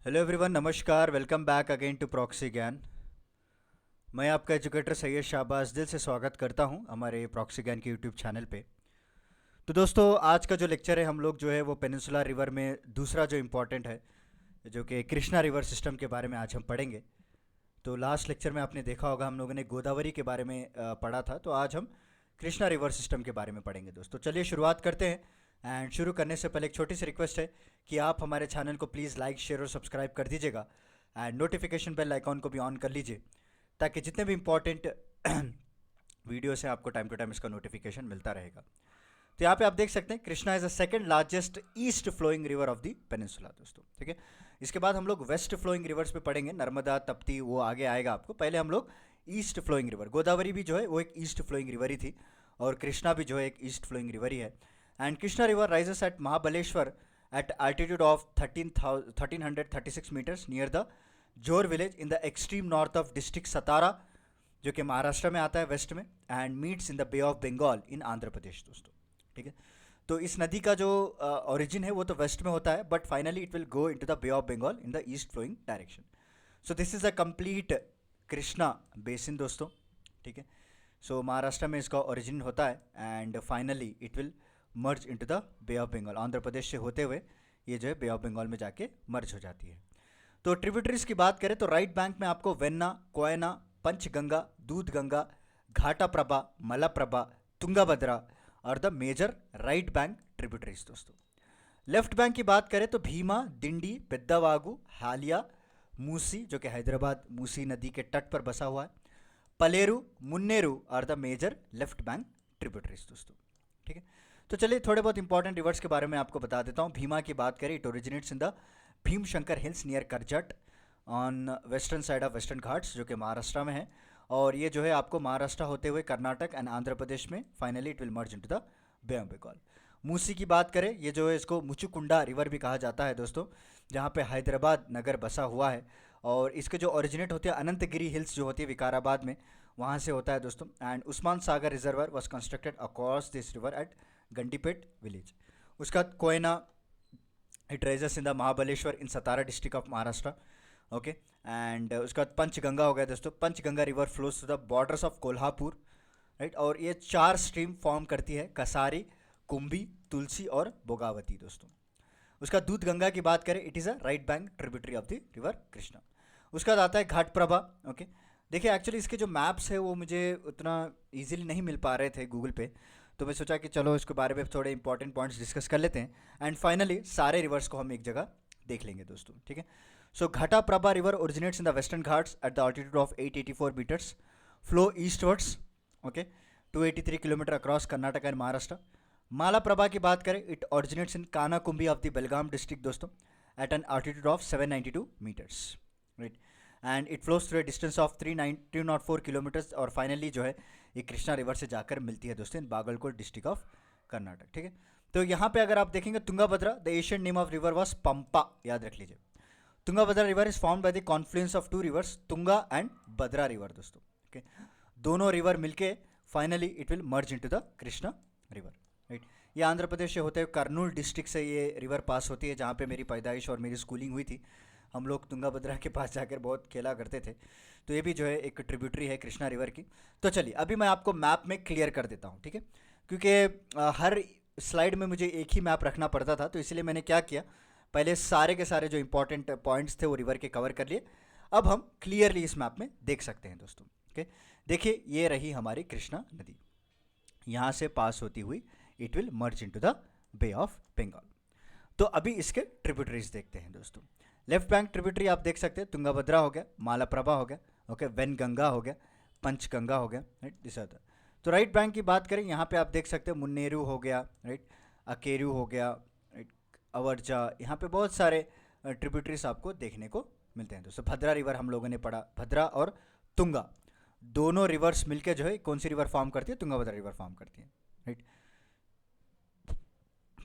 Hello everyone, नमस्कार। Welcome back again to Proxy Gyan. मैं आपका एजुकेटर सैयद शाहबाज दिल से स्वागत करता हूं हमारे प्रॉक्सी ज्ञान के यूट्यूब चैनल पे। तो दोस्तों, आज का जो लेक्चर है हम लोग जो है वो पेनिनसुला रिवर में दूसरा जो इम्पोर्टेंट है, जो कि कृष्णा रिवर सिस्टम के बारे में आज हम पढ़ेंगे। तो लास्ट लेक्चर में आपने देखा होगा हम लोगों ने गोदावरी के बारे में पढ़ा था, तो आज हम कृष्णा रिवर सिस्टम के बारे में पढ़ेंगे। दोस्तों चलिए शुरुआत करते हैं। एंड शुरू करने से पहले एक छोटी सी रिक्वेस्ट है कि आप हमारे चैनल को प्लीज़ लाइक, शेयर और सब्सक्राइब कर दीजिएगा। एंड नोटिफिकेशन बेल आइकॉन को भी ऑन कर लीजिए, ताकि जितने भी इंपॉर्टेंट वीडियोस हैं आपको टाइम टू टाइम इसका नोटिफिकेशन मिलता रहेगा। तो यहाँ पे आप देख सकते हैं Krishna is the second largest east flowing river of the peninsula. दोस्तों ठीक है, इसके बाद हम लोग वेस्ट फ्लोइंग रिवर्स पे पढ़ेंगे। नर्मदा, तप्ती वो आगे आएगा आपको। पहले हम लोग ईस्ट फ्लोइंग रिवर, गोदावरी भी जो है वो एक ईस्ट फ्लोइंग रिवर ही थी, और कृष्णा भी जो है एक ईस्ट फ्लोइंग रिवर ही है। And Krishna river rises at Mahabaleshwar at altitude of 1336 metres near the Jor village in the extreme north of district Satara, जो कि महाराष्ट्र में आता है वेस्ट में, and meets in the Bay of Bengal in Andhra Pradesh. दोस्तों ठीक है, तो इस नदी का जो ओरिजिन है वो तो वेस्ट में होता है, but finally it will go into the Bay of Bengal in the east flowing direction. So this is a complete Krishna basin. दोस्तों ठीक है, सो महाराष्ट्र में इसका ओरिजिन होता है, and finally it will merge into the Bay of Bengal. Andhra Pradesh से होते हुए ये जो है बे ऑफ बंगाल में जाके मर्ज हो जाती है। तो ट्रिब्यूटरीज की बात करें तो राइट बैंक में आपको वेन्ना, कोयना, पंचगंगा, दूधगंगा, घाटाप्रभा, मलप्रभा, तुंगाभद्रा और the major right bank tributaries. दोस्तों लेफ्ट बैंक की बात करें तो भीमा, दिंडी, पेद्दावागु, हालिया, मूसी, जो कि हैदराबाद मूसी नदी के तट पर बसा हुआ है, Paleru, Munneru are the major left bank tributaries. दोस्तों ठीक है, तो चलिए थोड़े बहुत इंपॉर्टेंट रिवर्स के बारे में आपको बता देता हूँ। भीमा की बात करें, it originates in the Bhimashankar hills near Karjat on western side of Western Ghats, जो कि महाराष्ट्र में है, और ये जो है आपको महाराष्ट्र होते हुए कर्नाटक एंड आंध्र प्रदेश में finally it will merge into the Bay of Bengal. Musi की बात करें, ये जो है इसको मुचुकुंडा रिवर भी कहा जाता है दोस्तों, जहाँ पे हैदराबाद नगर बसा हुआ है, और इसके जो ओरिजिनेट होते हैं अनंतगिरी हिल्स जो होती है विकाराबाद में, वहाँ से होता है दोस्तों। And Osman Sagar reservoir was constructed across this river at Gandipet village. उसका बाद Koyna, it rises in the Mahabaleshwar in Satara district of Maharashtra. Okay, and उसके बाद पंचगंगा हो गया दोस्तों। Panchganga river flows to the borders of Kolhapur, right, और ये 4 स्ट्रीम फॉर्म करती है, कसारी, कुंभी, तुलसी और बोगावती। दोस्तों उसका दूध गंगा की बात करें, it is a right bank tributary of the river Krishna. उसका बाद आता है घाट प्रभा। ओके, देखिए एक्चुअली इसके जो मैप्स है वो मुझे उतना इजीली नहीं मिल पा रहे थे गूगल पे, तो मैं सोचा कि चलो इसके बारे में थोड़े इंपॉर्टेंट पॉइंट्स डिस्कस कर लेते हैं, एंड फाइनली सारे रिवर्स को हम एक जगह देख लेंगे दोस्तों। ठीक है, so Ghataprabha river originates in the Western Ghats at the altitude of 884 metres, flow eastwards, okay, 283 kilometre across Karnataka and Maharashtra. Malaprabha की बात करें, it originates in Kanakumbi of the Belgaum district दोस्तों, at an altitude of 792 metres, right, and it flows through a distance of 304 kilometres, और finally जो है ये Krishna river से जाकर मिलती है दोस्तों in Bagalkot district of Karnataka. ठीक है, तो यहाँ पे अगर आप देखेंगे Tungabhadra, the Asian name of river was Pampa, याद रख लीजिए। Tungabhadra river is formed by the confluence of 2 rivers, Tunga and Bhadra river दोस्तों। ओके, दोनों रिवर मिलके finally it will merge into the Krishna river, right. ये आंध्र प्रदेश से होते हुए कर्नूल डिस्ट्रिक्ट से ये रिवर पास होती है, जहाँ पे मेरी पैदाइश और मेरी स्कूलिंग हुई थी। हम लोग तुंगाभद्रा के पास जाकर बहुत खेला करते थे, तो ये भी जो है एक ट्रिब्यूटरी है कृष्णा रिवर की। तो चलिए अभी मैं आपको मैप में क्लियर कर देता हूँ, ठीक है, क्योंकि हर स्लाइड में मुझे एक ही मैप रखना पड़ता था, तो इसलिए मैंने क्या किया, पहले सारे के सारे जो इंपॉर्टेंट पॉइंट्स थे वो रिवर के कवर कर लिए। अब हम क्लियरली इस मैप में देख सकते हैं दोस्तों। ओके, देखिए ये रही हमारी कृष्णा नदी, यहाँ से पास होती हुई it will merge into the Bay of Bengal. तो अभी इसके ट्रिब्यूटरीज देखते हैं दोस्तों। लेफ्ट बैंक ट्रिब्यूटरी आप देख सकते हैं, तुंगाभद्रा हो गया, मालाप्रभा हो गया, ओके, वेनगंगा हो गया, पंचगंगा हो गया, राइट, दिस आर द। तो राइट बैंक की बात करें, यहाँ पे आप देख सकते हैं मुन्नेरू हो गया, राइट, अकेरू हो गया, राइट, अवर्जा, यहाँ पे बहुत सारे ट्रिब्यूटरीज आपको देखने को मिलते हैं दोस्तों। भद्रा रिवर हम लोगों ने पढ़ा, भद्रा और तुंगा दोनों रिवर्स मिलकर जो है कौन सी रिवर फॉर्म करती है, तुंगाभद्रा रिवर फॉर्म करती है, राइट।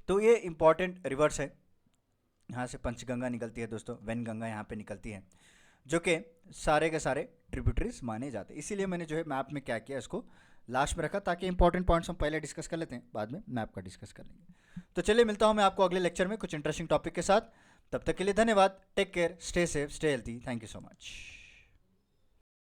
तो ये इंपॉर्टेंट रिवर्स है, यहाँ से पंचगंगा निकलती है दोस्तों, वेनगंगा यहाँ पे निकलती है, जो कि सारे के सारे ट्रिब्यूटरीज माने जाते हैं। इसीलिए मैंने जो है मैप में क्या किया, इसको लास्ट में रखा, ताकि इंपॉर्टेंट पॉइंट्स हम पहले डिस्कस कर लेते हैं, बाद में मैप का डिस्कस कर लेंगे। तो चलिए मिलता हूँ मैं आपको अगले लेक्चर में कुछ इंटरेस्टिंग टॉपिक के साथ। तब तक के लिए धन्यवाद। Take care, stay safe, stay healthy. Thank you so much.